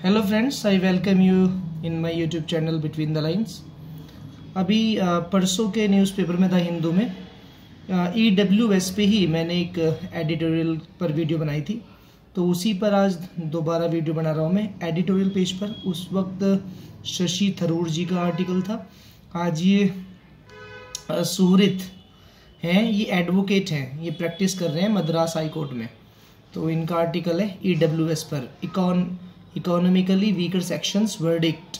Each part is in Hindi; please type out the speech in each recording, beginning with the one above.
Hello friends, I welcome you in my YouTube channel between the lines. अभी परसों के न्यूज़पेपर में द हिंदू में EWS पे ही मैंने एक एडिटोरियल पर वीडियो बनाई थी, तो उसी पर आज दोबारा वीडियो बना रहा हूँ मैं एडिटोरियल पेज पर। उस वक्त शशि थरूर जी का आर्टिकल था। आज ये सुहृत हैं, ये एडवोकेट हैं, ये प्रैक्टिस कर रहे हैं मद्रास हाई कोर्ट में। तो इनका आर्टिकल है EWS पर, economically weaker sections verdict.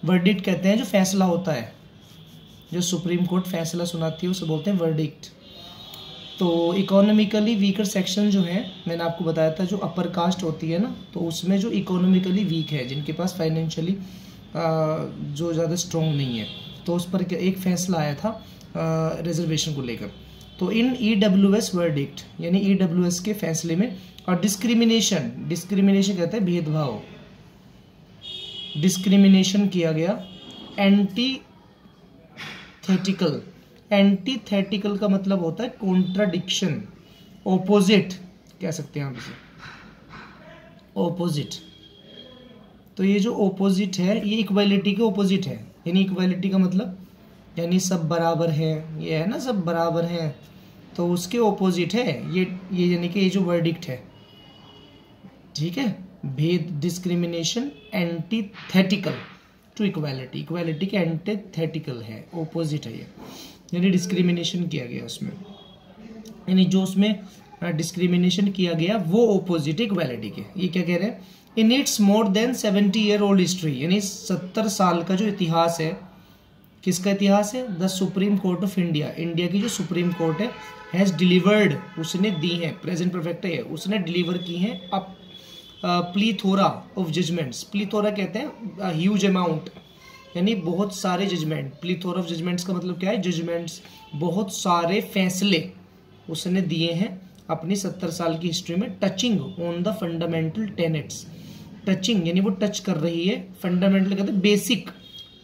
Verdict कहते हैं जो फैसला होता है, जो सुप्रीम कोर्ट फैसला सुनाती है उसे बोलते हैं वर्डिक्ट। तो इकोनॉमिकली वीकर सेक्शन जो है, मैंने आपको बताया था जो अपर कास्ट होती है ना, तो उसमें जो इकोनॉमिकली वीक है, जिनके पास फाइनेंशियली जो ज़्यादा स्ट्रॉन्ग नहीं है, तो उस पर एक फैसला आया था रिजर्वेशन को लेकर। तो इन EWS वर्डिक्ट यानी EWS के फैसले में, और डिस्क्रिमिनेशन कहते हैं भेदभाव, डिस्क्रिमिनेशन किया गया। एंटीथेटिकल का मतलब होता है कॉन्ट्राडिक्शन, ओपोजिट कह सकते हैं आप इसे, ओपोजिट। तो ये जो ओपोजिट है ये इक्वालिटी के ओपोजिट है, यानी इक्वालिटी का मतलब यानी सब बराबर है, ये है ना सब बराबर है, तो उसके ओपोजिट है ये यानी कि ये जो वर्डिक्ट है, ठीक है। भेद, discrimination antithetical to equality, equality के एंटीथेटिकल है, ओपोजिट है ये, यानी डिस्क्रिमिनेशन किया गया उसमें, यानी जो उसमें डिस्क्रिमिनेशन किया गया वो ओपोजिट इक्वालिटी के। ये क्या कह रहे हैं, in it's more than 70 year old history, यानी 70 साल का जो इतिहास है, किसका इतिहास है, the supreme court of India, India की जो सुप्रीम कोर्ट है, हैज डिलीवर्ड, उसने दी है, प्रेजेंट परफेक्ट है, उसने डिलीवर की है up plethora of judgments. Plethora कहते हैं ह्यूज अमाउंट, यानी बहुत सारे जजमेंट। प्लीथोरा ऑफ जजमेंट्स का मतलब क्या है, जजमेंट्स, बहुत सारे फैसले उसने दिए हैं अपनी 70 साल की हिस्ट्री में, touching on the fundamental tenets. Touching यानी वो टच कर रही है, फंडामेंटल कहते हैं basic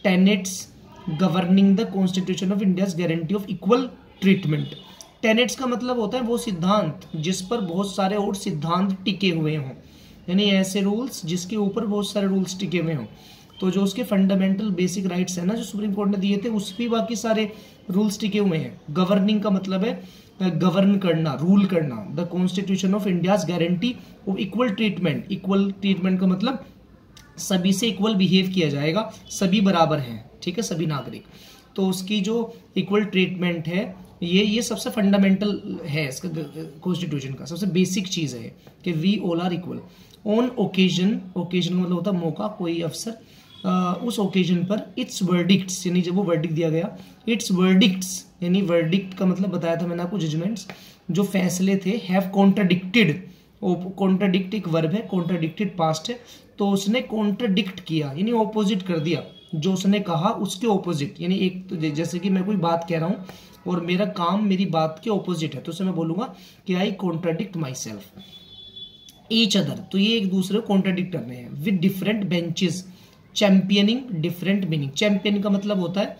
tenets governing the constitution of India guarantee of equal treatment. Tenets का मतलब होता है वो सिद्धांत जिस पर बहुत सारे और सिद्धांत टिके हुए हों, यानी ऐसे रूल्स जिसके ऊपर बहुत सारे रूल्स टिके हुए हों। तो जो उसके फंडामेंटल बेसिक राइट्स है ना, जो सुप्रीम कोर्ट ने दिए थे, उस पर बाकी सारे रूल्स टिके हुए हैं। गवर्निंग का मतलब है गवर्न करना, रूल करना। The constitution of India guarantee of equal treatment, equal treatment का मतलब सभी से इक्वल बिहेव किया जाएगा, सभी बराबर हैं, ठीक है, सभी नागरिक। तो उसकी जो इक्वल ट्रीटमेंट है, ये सबसे फंडामेंटल है इसका, कॉन्स्टिट्यूशन का सबसे बेसिक चीज है कि we all are equal on occasion. Occasion का मतलब होता है मौका, कोई अवसर, उस ओकेजन पर इट्स वर्डिक्ट्स, यानी जब वो वर्डिक्ट दिया गया, इट्स वर्डिक्ट्स यानी वर्डिक्ट का मतलब बताया था मैंने आपको, जजमेंट्स, जो फैसले थे, हैव कॉन्ट्राडिक्टेड। कॉन्ट्राडिक्ट एक वर्ब है, कॉन्ट्राडिक्टेड पास्ट है, तो उसने कॉन्ट्राडिक्ट किया यानी ऑपोजिट कर दिया, जो उसने कहा उसके ऑपोजिट। यानी एक तो जैसे कि मैं कोई बात कह रहा हूं और मेरा काम मेरी बात के ऑपोजिट है, तो उसे मैं बोलूंगा कि I contradict myself each other. तो ये एक दूसरे को कॉन्ट्राडिक्ट कर रहे हैं with different benches, championing different meaning. Champion का मतलब होता है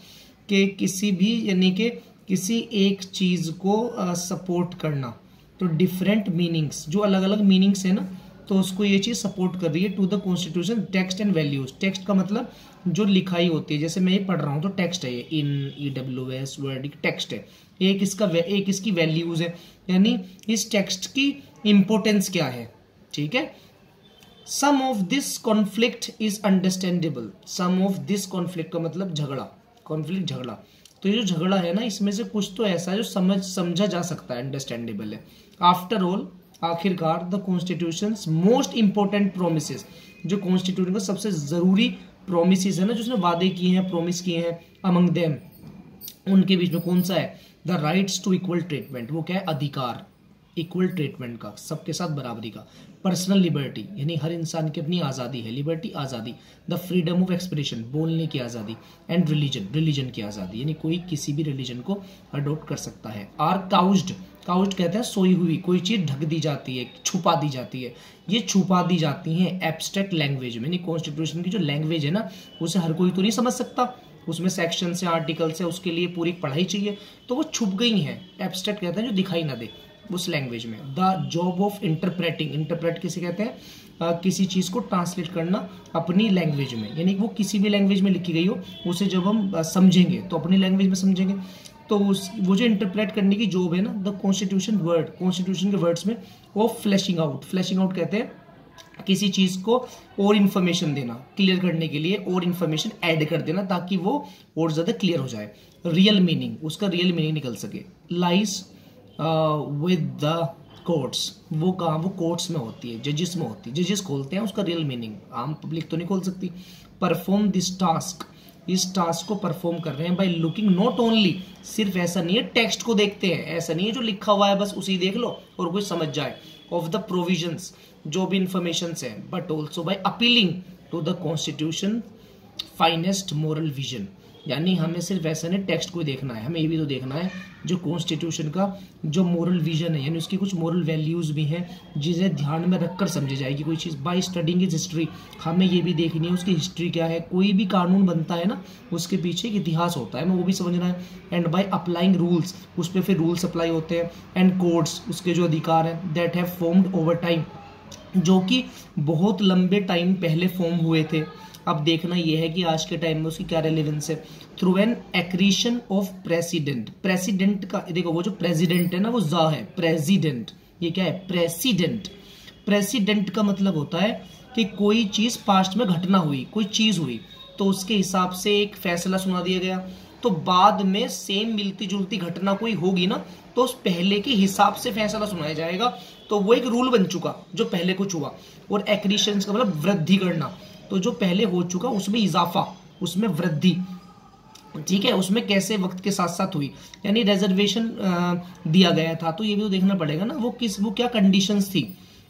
कि किसी भी, यानी कि किसी एक चीज को सपोर्ट करना। तो डिफरेंट मीनिंग्स, जो अलग अलग मीनिंग्स है ना, तो उसको ये चीज सपोर्ट कर रही है। To the constitution text and values. Text का मतलब जो लिखाई होती है, जैसे मैं ये पढ़ रहा हूँ तो टेक्स्ट है, ये इन EWS वर्डिक्ट टेक्स्ट है। एक इसकी वैल्यूज है, यानी इस टेक्स्ट की इंपोर्टेंस क्या है, ठीक है। Some of this conflict is understandable. Some of this conflict का मतलब झगड़ा, कॉन्फ्लिक्ट झगड़ा। तो ये जो झगड़ा है ना, इसमें से कुछ तो ऐसा है जो समझा जा सकता है, अंडरस्टैंडेबल है। आफ्टर ऑल, आखिरकार, the constitution most important promises, जो कॉन्स्टिट्यूशन का सबसे जरूरी प्रोमिसेस है ना, जो उसने वादे किए हैं, प्रोमिस किए हैं, अमंग देम, उनके बीच में कौन सा है, the rights to equal treatment. वो क्या है, अधिकार इक्वल ट्रीटमेंट का, सबके साथ बराबरी का। पर्सनल लिबर्टी यानी हर इंसान की अपनी आज़ादी है, लिबर्टी आज़ादी। द फ्रीडम ऑफ एक्सप्रेशन, बोलने की आज़ादी। एंड रिलीजन की आज़ादी, यानी कोई किसी भी रिलीजन को अडोप्ट कर सकता है। आर काउज्ड, काउज्ड कहते हैं सोई हुई, कोई चीज़ ढक दी जाती है, छुपा दी जाती है, ये छुपा दी जाती है एब्स्ट्रैक्ट लैंग्वेज में। यानी कॉन्स्टिट्यूशन की जो लैंग्वेज है ना, उसे हर कोई तो नहीं समझ सकता, उसमें सेक्शन से, आर्टिकल से, उसके लिए पूरी पढ़ाई चाहिए, तो वो छुप गई हैं। एब्स्ट्रैक्ट कहते हैं जो दिखाई ना दे, उस लैंग्वेज में। The job of interpreting, interpret किसे कहते हैं, किसी चीज को ट्रांसलेट करना अपनी लैंग्वेज में, यानी वो किसी भी लैंग्वेज में लिखी गई हो उसे जब हम समझेंगे तो अपनी लैंग्वेज में समझेंगे। तो वो जो इंटरप्रेट करने की जॉब है ना, द कॉन्स्टिट्यूशन वर्ड, कॉन्स्टिट्यूशन के वर्ड्स में वो फ्लैशिंग आउट, फ्लैशिंग आउट कहते हैं किसी चीज को और इन्फॉर्मेशन देना, क्लियर करने के लिए और इन्फॉर्मेशन ऐड कर देना ताकि वो और ज्यादा क्लियर हो जाए, रियल मीनिंग, उसका रियल मीनिंग निकल सके। लाइज विद द कोर्ट्स, वो कहाँ, वो कोर्ट्स में होती है, जजेस में होती है, जजेस खोलते हैं उसका रियल मीनिंग, आम पब्लिक तो नहीं खोल सकती। परफॉर्म दिस टास्क, इस टास्क को परफॉर्म कर रहे हैं बाय लुकिंग नॉट ओनली, सिर्फ ऐसा नहीं है टेक्स्ट को देखते हैं, ऐसा नहीं है जो लिखा हुआ है बस उसी देख लो और कुछ समझ जाए, ऑफ द प्रोविजंस, जो भी इंफॉर्मेशन है, but also by appealing to the constitution finest moral vision, यानी हमें सिर्फ ऐसा नहीं टेक्स्ट को ही देखना है, हमें ये भी तो देखना है जो कॉन्स्टिट्यूशन का जो मोरल विजन है, यानी उसकी कुछ मोरल वैल्यूज भी हैं जिसे ध्यान में रखकर समझी जाएगी कोई चीज़। बाय स्टडिंग इज हिस्ट्री, हमें ये भी देखनी है उसकी हिस्ट्री क्या है, कोई भी कानून बनता है ना उसके पीछे एक इतिहास होता है, हमें वो भी समझना है। एंड बाय अप्लाइंग रूल्स, उस पर फिर रूल्स अप्लाई होते हैं। एंड कोड्स, उसके जो अधिकार हैं, that have formed over time, जो कि बहुत लंबे टाइम पहले फॉर्म हुए थे। अब देखना यह है कि आज के टाइम में उसकी क्या रेलेवेंस है। Through an accretion of president, president का देखो वो जो प्रेसिडेंट है ना वो जा है, प्रेसिडेंट, ये क्या है, प्रेसिडेंट। प्रेसिडेंट का मतलब होता है कि कोई चीज पास्ट में घटना हुई, कोई चीज हुई तो उसके हिसाब से एक फैसला सुना दिया गया, तो बाद में सेम मिलती जुलती घटना कोई होगी ना तो उस पहले के हिसाब से फैसला सुनाया जाएगा, तो वो एक रूल बन चुका जो पहले कुछ हुआ। और एक्रीशन का मतलब वृद्धि करना, तो जो पहले हो चुका उसमें इजाफा, उसमें वृद्धि, ठीक है, उसमें कैसे वक्त के साथ साथ हुई, यानी रिजर्वेशन दिया गया था तो ये भी तो देखना पड़ेगा ना वो क्या कंडीशंस थी,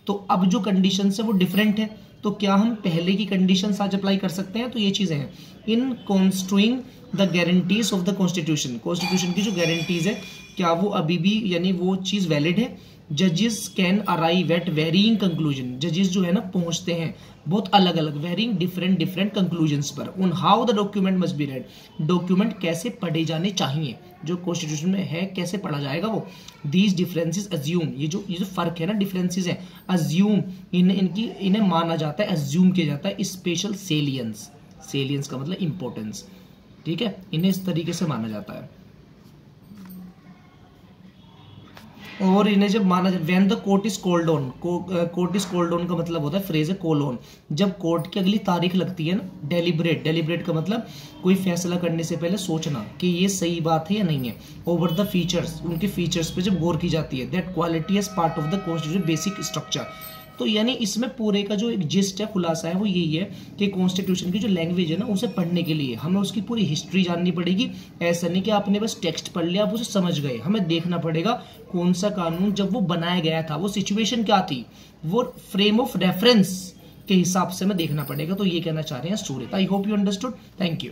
तो अब जो कंडीशंस है वो डिफरेंट है, तो क्या हम पहले की कंडीशंस आज अप्लाई कर सकते हैं, तो ये चीजें हैं। In construing the guarantees of the constitution, constitution की जो गारंटीज है क्या वो अभी भी यानी वो चीज वैलिड है। जजेस can arrive at varying conclusion, जजेस जो है ना पहुंचते हैं बहुत अलग अलग वेरिंग डिफरेंट कंक्लूजन्स पर। On how the document must be read, document कैसे पढ़े जाने चाहिए, जो कॉन्स्टिट्यूशन में है कैसे पढ़ा जाएगा वो। दीज डिफरेंसेस अज्यूम, ये जो फर्क है ना, डिफरेंसेस है, अज्यूम इन्हें माना जाता है, अज्यूम किया जाता है स्पेशल सेलियंस, सेलियंस का मतलब इंपॉर्टेंस, ठीक है, इन्हें इस तरीके से माना जाता है। और इन्हें जब माना जाए when the court is called on, court is called on का मतलब होता है फ्रेज है कॉल ऑन, जब कोर्ट की अगली तारीख लगती है ना। डेलिब्रेट, डेलिब्रेट का मतलब कोई फैसला करने से पहले सोचना कि ये सही बात है या नहीं है। ओवर द फीचर्स, उनके फीचर्स पे जब गौर की जाती है। That quality as part of the constitution basic structure, तो यानी इसमें पूरे का जो एक जिस्ट है, खुलासा है वो यही है कि कॉन्स्टिट्यूशन की जो लैंग्वेज है ना उसे पढ़ने के लिए हमें उसकी पूरी हिस्ट्री जाननी पड़ेगी। ऐसा नहीं कि आपने बस टेक्स्ट पढ़ लिया आप उसे समझ गए, हमें देखना पड़ेगा कौन सा कानून जब वो बनाया गया था वो सिचुएशन क्या थी, वो फ्रेम ऑफ रेफरेंस के हिसाब से हमें देखना पड़ेगा। तो ये कहना चाह रहे हैं student. I hope you understood, thank you.